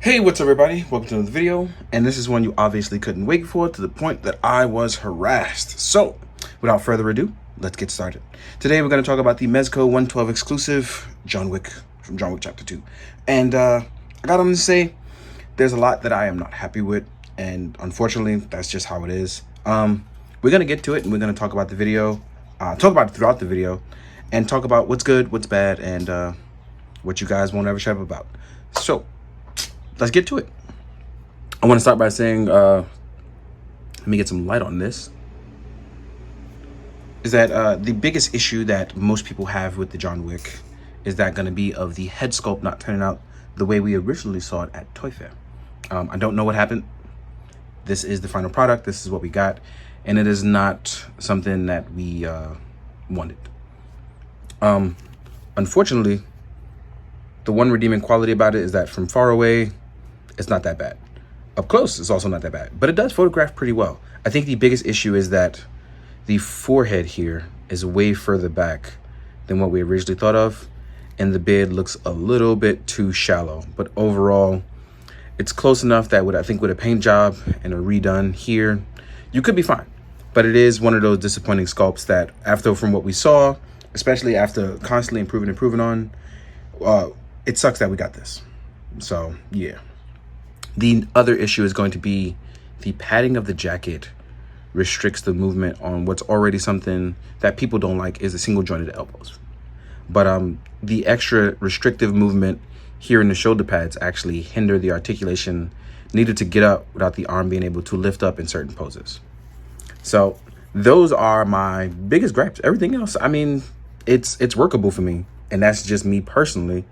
Hey, what's up everybody? Welcome to another video, and this is one you obviously couldn't wait for, to the point that I was harassed. So, without further ado, let's get started. Today we're going to talk about the Mezco 112 exclusive John Wick from John Wick Chapter 2. And I got to say, there's a lot that I am not happy with, and unfortunately, that's just how it is. We're going to get to it, and we're going to talk about the video, talk about it throughout the video, and talk about what's good, what's bad, and what you guys won't ever shut up about. So, let's get to it. I want to start by saying, let me get some light on this, is that the biggest issue that most people have with the John Wick is that going to be of the head sculpt not turning out the way we originally saw it at Toy Fair. I don't know what happened. This is the final product. This is what we got, and it is not something that we wanted. Unfortunately, the one redeeming quality about it is that from far away, it's not that bad. Up close, it's also not that bad, but it does photograph pretty well. I think the biggest issue is that the forehead here is way further back than what we originally thought of, and the beard looks a little bit too shallow. But overall, it's close enough that I think with a paint job and a redone here, you could be fine. But it is one of those disappointing sculpts that, after from what we saw, especially after constantly improving on, it sucks that we got this. So yeah. The other issue is going to be the padding of the jacket restricts the movement on what's already something that people don't like, is the single jointed elbows. But the extra restrictive movement here in the shoulder pads actually hinder the articulation needed to get up without the arm being able to lift up in certain poses. So those are my biggest gripes. Everything else, I mean, it's workable for me, and that's just me personally.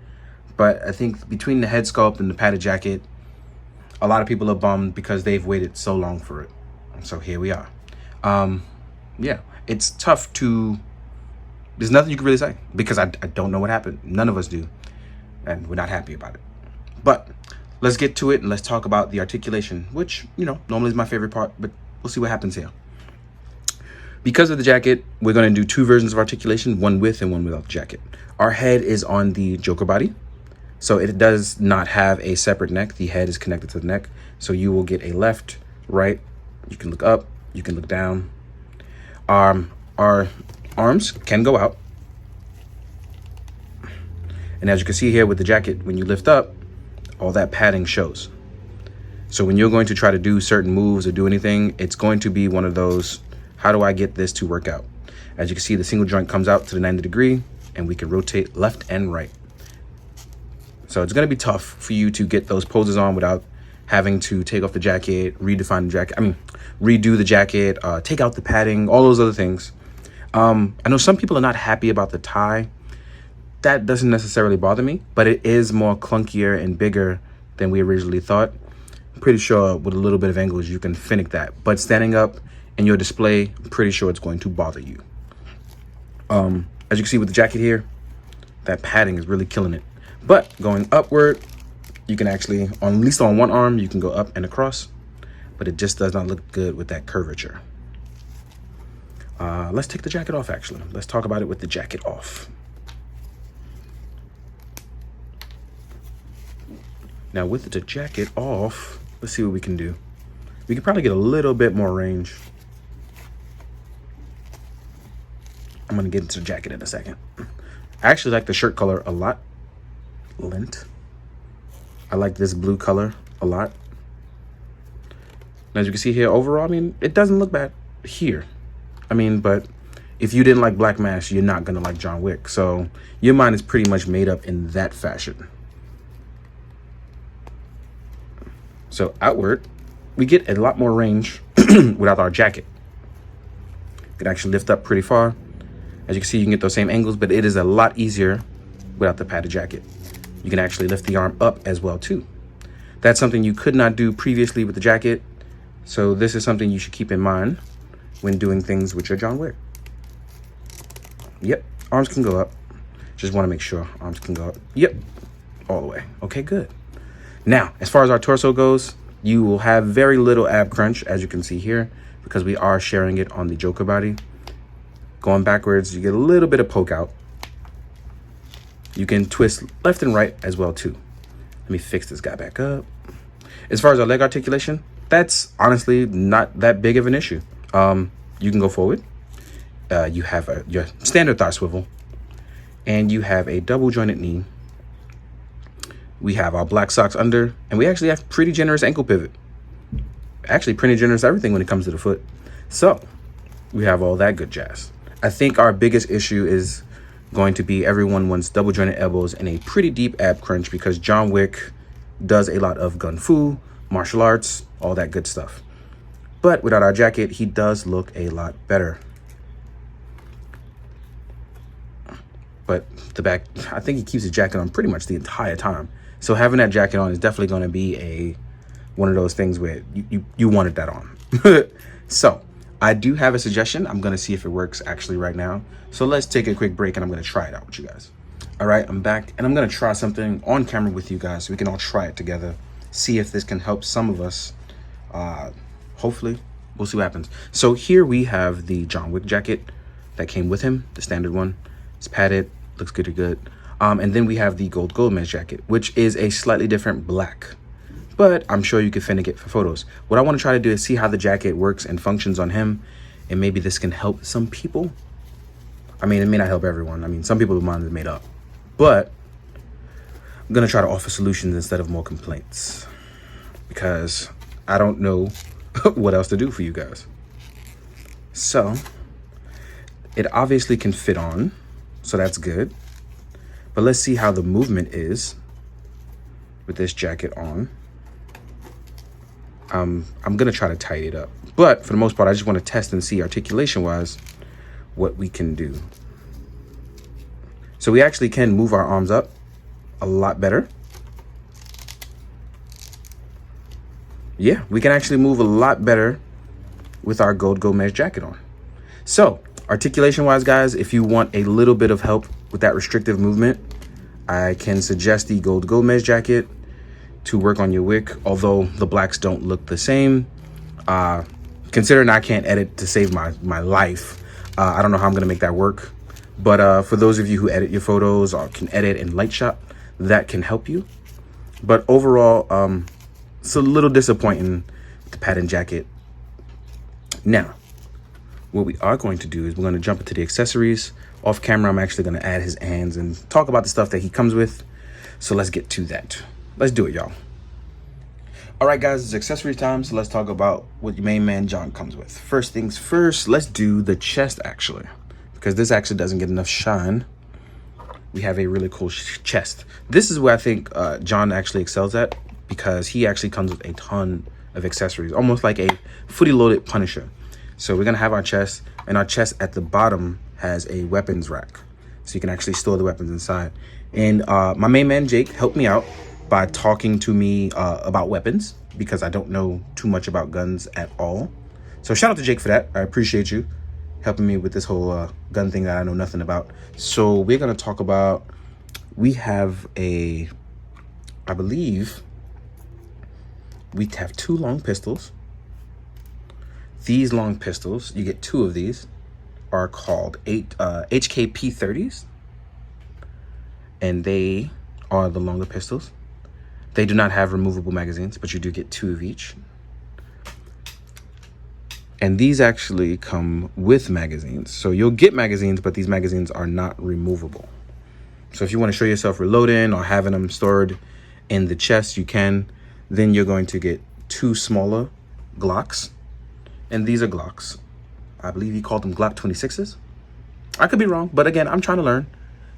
But I think between the head sculpt and the padded jacket, a lot of people are bummed because they've waited so long for it. So here we are. Yeah, it's tough to, there's nothing you can really say because I don't know what happened. None of us do, and we're not happy about it. But let's get to it and let's talk about the articulation, which, you know, normally is my favorite part, but we'll see what happens here. Because of the jacket, we're going to do two versions of articulation, one with and one without the jacket. Our head is on the Joker body, so it does not have a separate neck. The head is connected to the neck, so you will get a left, right. You can look up, you can look down. Our arms can go out, and as you can see here with the jacket, when you lift up, all that padding shows. So when you're going to try to do certain moves or do anything, it's going to be one of those, how do I get this to work out? As you can see, the single joint comes out to the 90 degree, and we can rotate left and right. So it's going to be tough for you to get those poses on without having to take off the jacket, redo the jacket, take out the padding, all those other things. I know some people are not happy about the tie. That doesn't necessarily bother me, but it is more clunkier and bigger than we originally thought. I'm pretty sure with a little bit of angles, you can finick that. But standing up in your display, I'm pretty sure it's going to bother you. As you can see with the jacket here, that padding is really killing it. But going upward, you can actually, at least on one arm, you can go up and across, but it just does not look good with that curvature. Let's take the jacket off, actually. Let's talk about it with the jacket off. Now, with the jacket off, let's see what we can do. We can probably get a little bit more range. I'm going to get into the jacket in a second. I actually like the shirt color a lot. Lint. I like this blue color a lot. As you can see here, overall, I mean, it doesn't look bad here. I mean, but if you didn't like Black Mass, you're not going to like John Wick. So your mind is pretty much made up in that fashion. So outward, we get a lot more range without our jacket. You can actually lift up pretty far. As you can see, you can get those same angles, but it is a lot easier without the padded jacket. You can actually lift the arm up as well too. That's something you could not do previously with the jacket. So this is something you should keep in mind when doing things with your John Wick. Yep, arms can go up. Just want to make sure arms can go up. Yep, all the way. Okay, good. Now, as far as our torso goes, you will have very little ab crunch, as you can see here, because we are sharing it on the Joker body. Going backwards, you get a little bit of poke out. You can twist left and right as well too. Let me fix this guy back up. As far as our leg articulation, that's honestly not that big of an issue. You can go forward. You have your standard thigh swivel, and you have a double jointed knee. We have our black socks under, and we actually have pretty generous ankle pivot. Actually, pretty generous everything when it comes to the foot. So we have all that good jazz. I think our biggest issue is going to be everyone wants double jointed elbows and a pretty deep ab crunch, because John Wick does a lot of gun fu, martial arts, all that good stuff. But without our jacket, he does look a lot better. But the back, I think he keeps his jacket on pretty much the entire time. So having that jacket on is definitely going to be one of those things where you wanted that on. So I do have a suggestion. I'm going to see if it works actually right now. So let's take a quick break and I'm going to try it out with you guys. All right, I'm back and I'm going to try something on camera with you guys so we can all try it together. See if this can help some of us. Hopefully, we'll see what happens. So here we have the John Wick jacket that came with him, the standard one. It's padded, looks good to good. And then we have the gold Mezco jacket, which is a slightly different black. But I'm sure you could finna get for photos. What I want to try to do is see how the jacket works and functions on him. And maybe this can help some people. I mean, it may not help everyone. I mean, some people's minds are made up. But I'm going to try to offer solutions instead of more complaints. Because I don't know what else to do for you guys. So, it obviously can fit on. So that's good. But let's see how the movement is with this jacket on. I'm going to try to tidy it up. But for the most part, I just want to test and see articulation-wise what we can do. So we actually can move our arms up a lot better. Yeah, we can actually move a lot better with our gold Mezco jacket on. So articulation-wise, guys, if you want a little bit of help with that restrictive movement, I can suggest the gold Mezco jacket to work on your Wick, although the blacks don't look the same. Considering I can't edit to save my life, I don't know how I'm gonna make that work. But for those of you who edit your photos or can edit in Lightshot, that can help you. But overall, it's a little disappointing with the pattern jacket. Now, what we are going to do is we're going to jump into the accessories. Off camera, I'm actually going to add his hands and talk about the stuff that he comes with. So let's get to that. Let's do it, y'all. All right, guys, it's accessory time. So let's talk about what your main man John comes with. First things first, let's do the chest, actually, because this actually doesn't get enough shine. We have a really cool chest. This is where I think John actually excels at, because he actually comes with a ton of accessories, almost like a fully loaded Punisher. So we're going to have our chest, and our chest at the bottom has a weapons rack. So you can actually store the weapons inside. And my main man, Jake, helped me out by talking to me about weapons, because I don't know too much about guns at all. So shout out to Jake for that. I appreciate you helping me with this whole gun thing that I know nothing about. So we're going to talk about, we have I believe we have 2 long pistols. These long pistols, you get 2 of these, are called HKP 30s. And they are the longer pistols. They do not have removable magazines, but you do get 2 of each. And these actually come with magazines. So you'll get magazines, but these magazines are not removable. So if you want to show yourself reloading or having them stored in the chest, you can. Then you're going to get 2 smaller Glocks. And these are Glocks. I believe he called them Glock 26s. I could be wrong, but again, I'm trying to learn.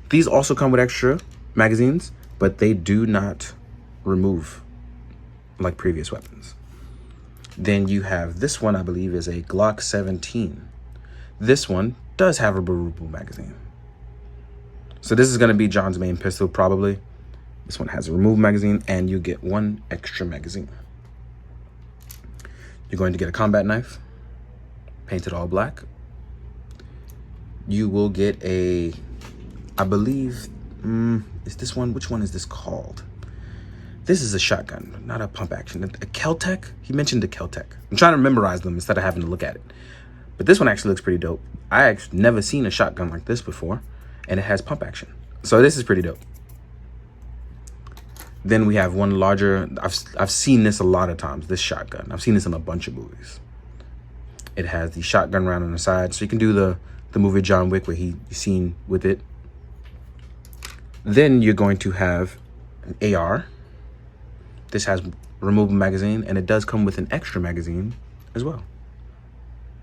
These also come with extra magazines, but they do not remove like previous weapons. Then you have this one, I believe, is a Glock 17. This one does have a removable magazine. So this is going to be John's main pistol, probably. This one has a removable magazine, and you get 1 extra magazine. You're going to get a combat knife, painted all black. You will get a, I believe, is this one, which one is this called? This is a shotgun, not a pump action. A Kel-Tec? He mentioned a Kel-Tec. I'm trying to memorize them instead of having to look at it. But this one actually looks pretty dope. I actually never seen a shotgun like this before, and it has pump action. So this is pretty dope. Then we have one larger. I've seen this a lot of times. This shotgun. I've seen this in a bunch of movies. It has the shotgun round on the side, so you can do the movie John Wick where he's seen with it. Then you're going to have an AR. This has removable magazine, and it does come with an extra magazine as well.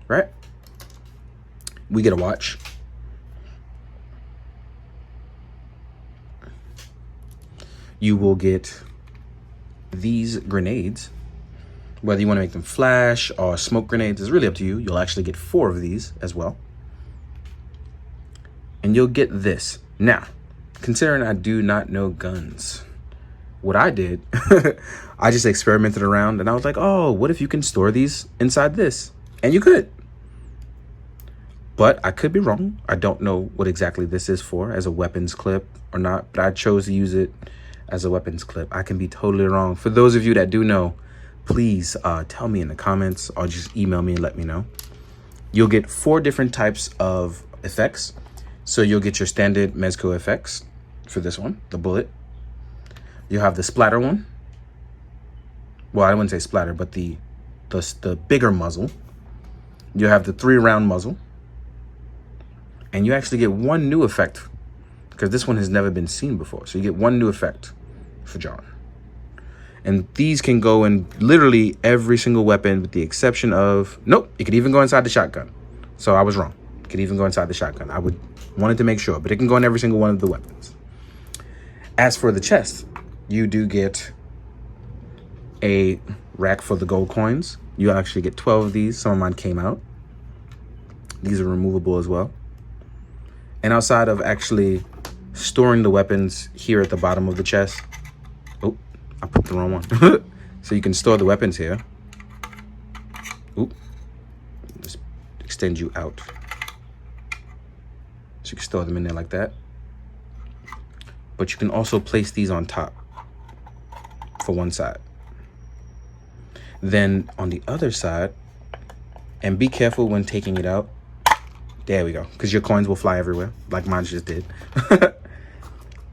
Right? We get a watch. You will get these grenades. Whether you want to make them flash or smoke grenades is really up to you. You'll actually get 4 of these as well. And you'll get this. Now, considering I do not know guns, what I did, I just experimented around and I was like, oh, what if you can store these inside this? And you could. But I could be wrong. I don't know what exactly this is for, as a weapons clip or not, but I chose to use it as a weapons clip. I can be totally wrong. For those of you that do know, please tell me in the comments or just email me and let me know. You'll get 4 different types of effects. So you'll get your standard Mezco effects for this one, the bullet. You'll have the splatter one. Well, I wouldn't say splatter, but the bigger muzzle. You'll have the 3-round muzzle. And you actually get 1 new effect, because this one has never been seen before. So you get 1 new effect for John. And these can go in literally every single weapon with the exception of, nope, it could even go inside the shotgun. So I was wrong. It could even go inside the shotgun. I wanted to make sure, but it can go in every single one of the weapons. As for the chest, you do get a rack for the gold coins. You actually get 12 of these. Some of mine came out. These are removable as well. And outside of actually storing the weapons here at the bottom of the chest, oh, I put the wrong one. So you can store the weapons here. Oop, just extend you out. So you can store them in there like that. But you can also place these on top for one side. Then on the other side, and be careful when taking it out. There we go, because your coins will fly everywhere, like mine just did.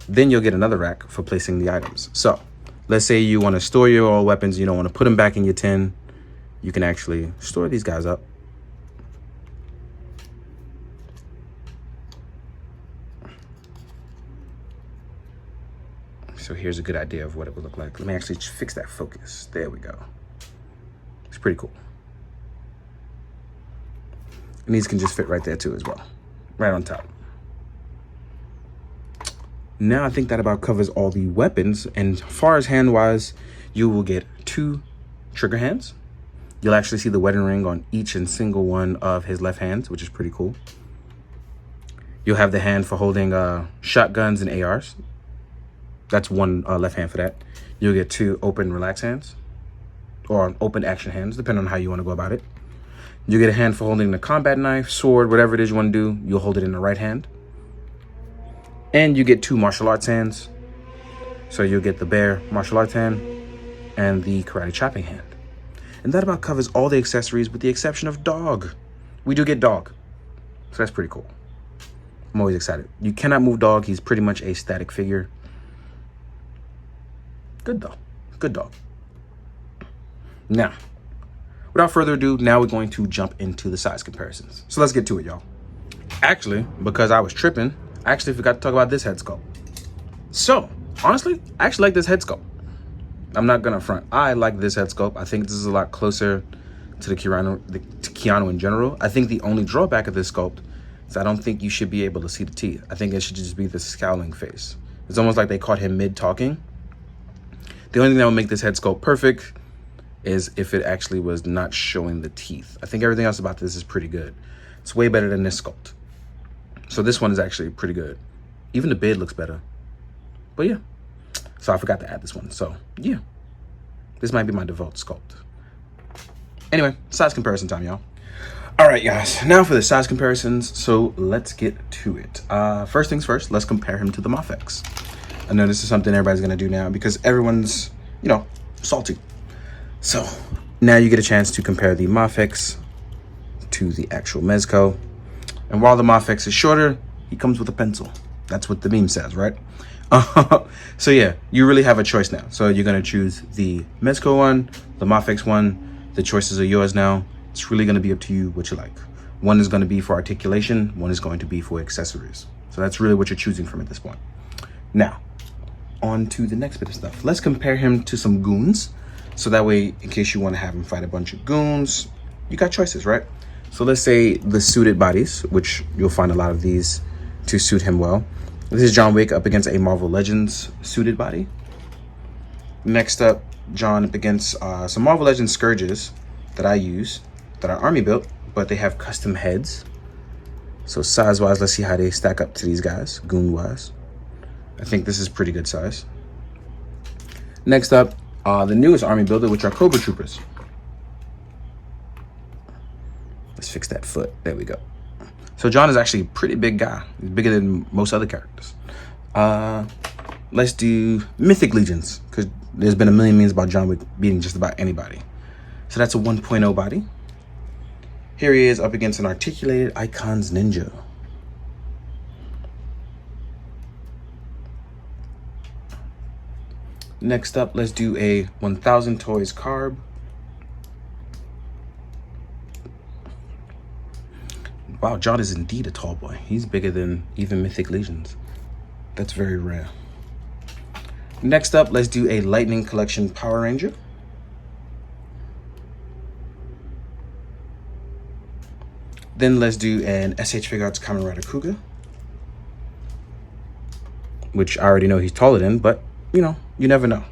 Then you'll get another rack for placing the items. So let's say you want to store your all weapons, you don't want to put them back in your tin. You can actually store these guys up. So here's a good idea of what it would look like. Let me actually fix that focus. There we go. It's pretty cool. And these can just fit right there too as well. Right on top. Now I think that about covers all the weapons. And as far as hand-wise, you will get 2 trigger hands. You'll actually see the wedding ring on each and single one of his left hands, which is pretty cool. You'll have the hand for holding shotguns and ARs. That's one left hand for that. You'll get 2 open relax hands, or open action hands, depending on how you want to go about it. You get a hand for holding the combat knife, sword, whatever it is you want to do. You'll hold it in the right hand. And you get 2 martial arts hands. So you'll get the bear martial arts hand and the karate chopping hand. And that about covers all the accessories with the exception of dog. We do get dog. So that's pretty cool. I'm always excited. You cannot move dog. He's pretty much a static figure. Good though. Good dog. Now, without further ado, now we're going to jump into the size comparisons. So let's get to it, y'all. Actually, because I was tripping, I actually forgot to talk about this head sculpt. So, honestly, I actually like this head sculpt. I'm not gonna front. I like this head sculpt. I think this is a lot closer to the Keanu in general. I think the only drawback of this sculpt is I don't think you should be able to see the teeth. I think it should just be the scowling face. It's almost like they caught him mid-talking. The only thing that would make this head sculpt perfect is if it actually was not showing the teeth. I think everything else about this is pretty good. It's way better than this sculpt. So this one is actually pretty good. Even the beard looks better. But yeah. So I forgot to add this one. So yeah. This might be my default sculpt. Anyway, size comparison time, y'all. All right, guys. Now for the size comparisons. So let's get to it. First things first, let's compare him to the MOFX. I know this is something everybody's going to do now because everyone's, salty. So now you get a chance to compare the MOFX to the actual Mezco. And while the MOFX is shorter, he comes with a pencil. That's what the meme says, right? So yeah, you really have a choice now. So you're gonna choose the Mezco one, the Mafex one. The choices are yours now. It's really gonna be up to you what you like. One is gonna be for articulation, one is going to be for accessories. So that's really what you're choosing from at this point. Now, on to the next bit of stuff. Let's compare him to some goons. So that way, in case you wanna have him fight a bunch of goons, you got choices, right? So let's say the suited bodies, which you'll find a lot of these to suit him well. This is John Wick up against a Marvel Legends suited body. Next up, John up against some Marvel Legends Scourges that I use, that are army built, but they have custom heads. So size-wise, let's see how they stack up to these guys, goon-wise. I think this is pretty good size. Next up, the newest army builder, which are Cobra Troopers. Let's fix that foot. There we go. So John is actually a pretty big guy. He's bigger than most other characters. Let's do Mythic Legions, because there's been a million memes about John Wick beating just about anybody. So that's a 1.0 body. Here he is up against an articulated Icons Ninja. Next up, let's do a 1000 Toys Carb. Wow, John is indeed a tall boy. He's bigger than even Mythic Legions. That's very rare. Next up, let's do a Lightning Collection Power Ranger. Then let's do an SH Figuarts Kamen Rider Kuga, which I already know he's taller than, but you know, you never know.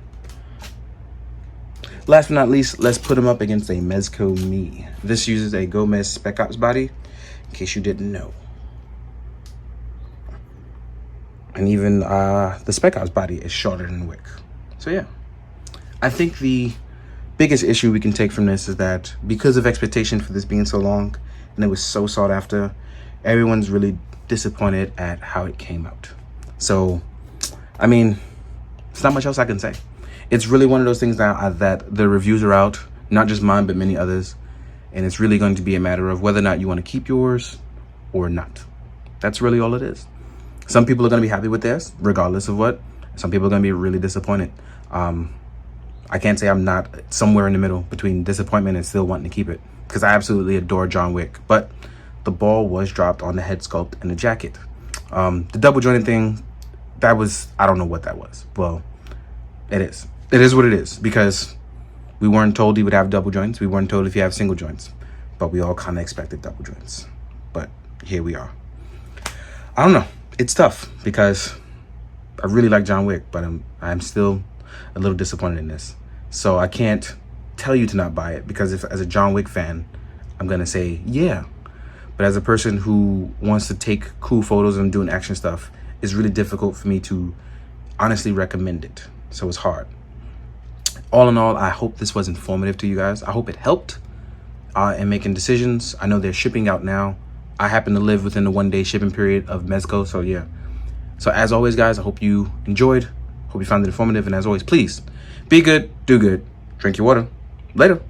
Last but not least, let's put him up against a Mezco Me. This uses a Gomez Spec Ops body, in case you didn't know. And even the Spec Ops body is shorter than Wick. So yeah, I think the biggest issue we can take from this is that because of expectation for this being so long and it was so sought after, everyone's really disappointed at how it came out. So, I mean, there's not much else I can say. It's really one of those things now that the reviews are out, not just mine, but many others. And it's really going to be a matter of whether or not you want to keep yours or not. That's really all it is. Some people are going to be happy with theirs, regardless of what. Some people are going to be really disappointed. I can't say I'm not somewhere in the middle between disappointment and still wanting to keep it, because I absolutely adore John Wick. But the ball was dropped on the head sculpt and the jacket. The double jointed thing, that was, I don't know what that was. Well, it is. It is what it is, because we weren't told he would have double joints. We weren't told if you have single joints, but we all kind of expected double joints. But here we are. I don't know. It's tough because I really like John Wick, but I'm still a little disappointed in this. So I can't tell you to not buy it, because if as a John Wick fan, I'm going to say, yeah. But as a person who wants to take cool photos and doing action stuff, it's really difficult for me to honestly recommend it. So it's hard. All in all, I hope this was informative to you guys. I hope it helped in making decisions. I know they're shipping out now. I happen to live within the 1-day shipping period of Mezco, so yeah. So as always, guys, I hope you enjoyed. Hope you found it informative. And as always, please be good, do good, drink your water. Later.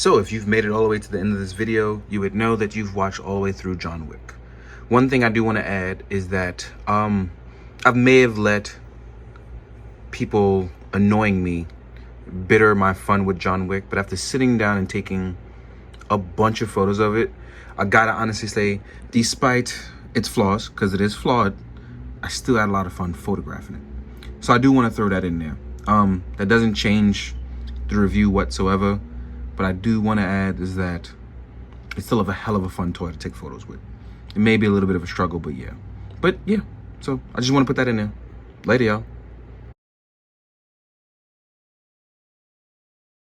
So if you've made it all the way to the end of this video, you would know that you've watched all the way through John Wick. One thing I do want to add is that I may have let people annoying me bitter my fun with John Wick, but after sitting down and taking a bunch of photos of it, I gotta honestly say, despite its flaws, because it is flawed, I still had a lot of fun photographing it. So I do want to throw that in there. That doesn't change the review whatsoever, but I do want to add is that it's still a hell of a fun toy to take photos with. It may be a little bit of a struggle, but yeah. So I just want to put that in there. Later, y'all.